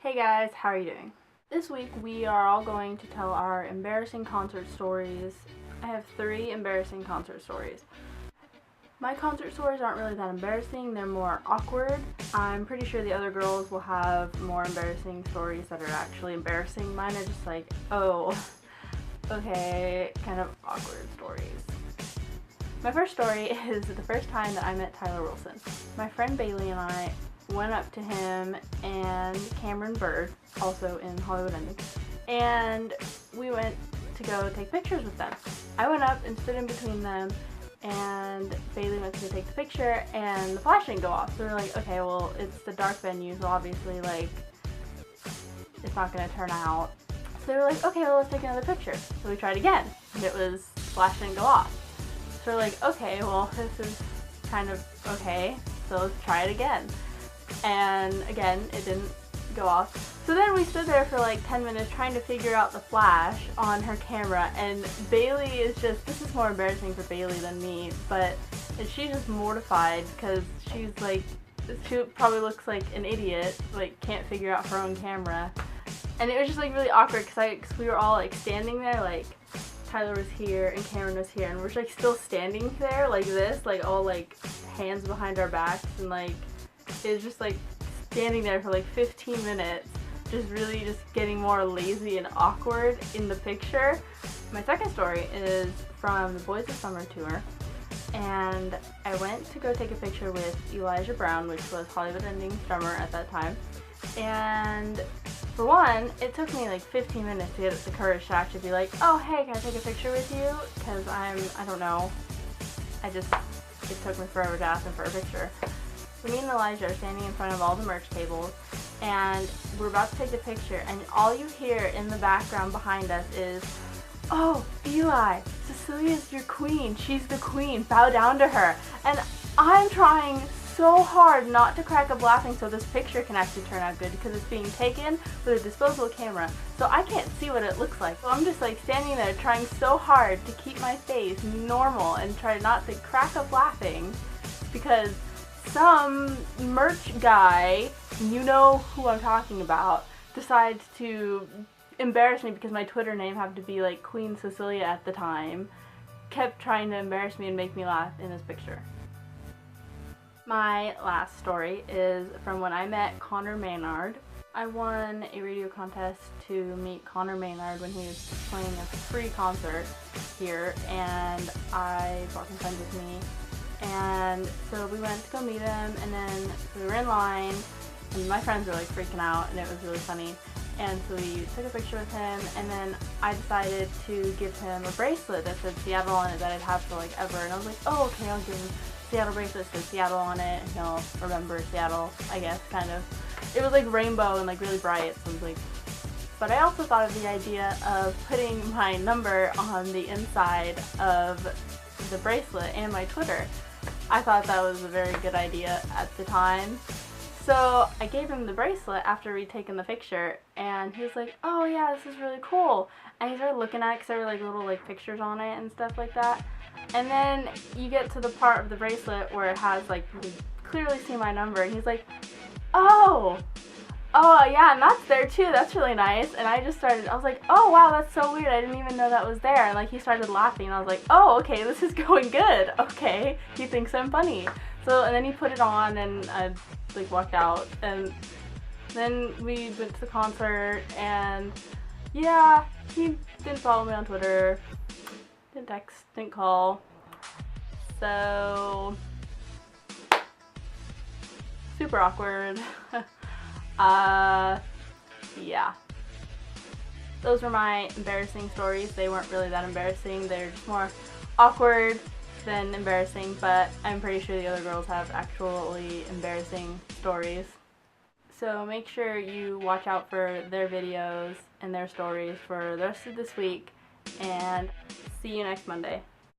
Hey guys, how are you doing? This week we are all going to tell our embarrassing concert stories. I have 3 embarrassing concert stories. My concert stories aren't really that embarrassing, they're more awkward. I'm pretty sure the other girls will have more embarrassing stories that are actually embarrassing. Mine are just like, oh, okay, kind of awkward stories. My first story is the first time that I met Tyler Wilson. My friend Bailey and I went up to him and Cameron Bird, also in Hollywood Ending, and we went to go take pictures with them. I went up and stood in between them, and Bailey went to go take the picture, and the flash didn't go off. So we're like, okay, well, it's the dark venue, so obviously, like, it's not gonna turn out. So they were like, okay, well, let's take another picture. So we tried again, and it was, flash didn't go off. So we're like, okay, well, this is kind of okay, so let's try it again. And again, it didn't go off. So then we stood there for like 10 minutes trying to figure out the flash on her camera, and Bailey is just, this is more embarrassing for Bailey than me, but she's just mortified because she's like, she probably looks like an idiot, like can't figure out her own camera. And it was just like really awkward because we were all like standing there, like Tyler was here and Cameron was here, and we're just like still standing there like this, like all like hands behind our backs, and like it was just like standing there for like 15 minutes, just really just getting more lazy and awkward in the picture. My second story is from the Boys of Summer tour, and I went to go take a picture with Elijah Brown, which was Hollywood Ending's drummer at that time. And for one, it took me like 15 minutes to get the courage to actually be like, oh hey, can I take a picture with you? Because I don't know, it took me forever to ask him for a picture. So me and Elijah are standing in front of all the merch tables, and we're about to take the picture, and all you hear in the background behind us is, oh, Eli, Cecilia's your queen, she's the queen, bow down to her. And I'm trying so hard not to crack up laughing so this picture can actually turn out good, because it's being taken with a disposable camera, so I can't see what it looks like. So I'm just like standing there trying so hard to keep my face normal and try not to crack up laughing, because some merch guy, you know who I'm talking about, decides to embarrass me because my Twitter name happened to be like Queen Cecilia at the time, kept trying to embarrass me and make me laugh in this picture. My last story is from when I met Connor Maynard. I won a radio contest to meet Connor Maynard when he was playing a free concert here, and I brought some friends with me. And so we went to go meet him, and then we were in line, and my friends were like freaking out, and it was really funny. And so we took a picture with him, and then I decided to give him a bracelet that said Seattle on it that I'd have for like ever. And I was like, oh, okay, I'll give him Seattle bracelet that says Seattle on it, and he'll remember Seattle, I guess, kind of. It was like rainbow and like really bright, so I was like, but I also thought of the idea of putting my number on the inside of the bracelet and my Twitter. I thought that was a very good idea at the time. So I gave him the bracelet after we'd taken the picture, and he was like, oh yeah, this is really cool. And he started looking at it because there were like little like pictures on it and stuff like that. And then you get to the part of the bracelet where it has like, you can clearly see my number, and he's like, oh yeah, and that's there too, that's really nice. And I was like, oh wow, that's so weird, I didn't even know that was there. And like he started laughing, and I was like, oh okay, this is going good, okay, he thinks I'm funny. So, and then he put it on, and I like walked out, and then we went to the concert, and yeah, he didn't follow me on Twitter, didn't text, didn't call, so super awkward. Yeah. Those were my embarrassing stories. They weren't really that embarrassing. They're just more awkward than embarrassing, but I'm pretty sure the other girls have actually embarrassing stories. So make sure you watch out for their videos and their stories for the rest of this week, and see you next Monday.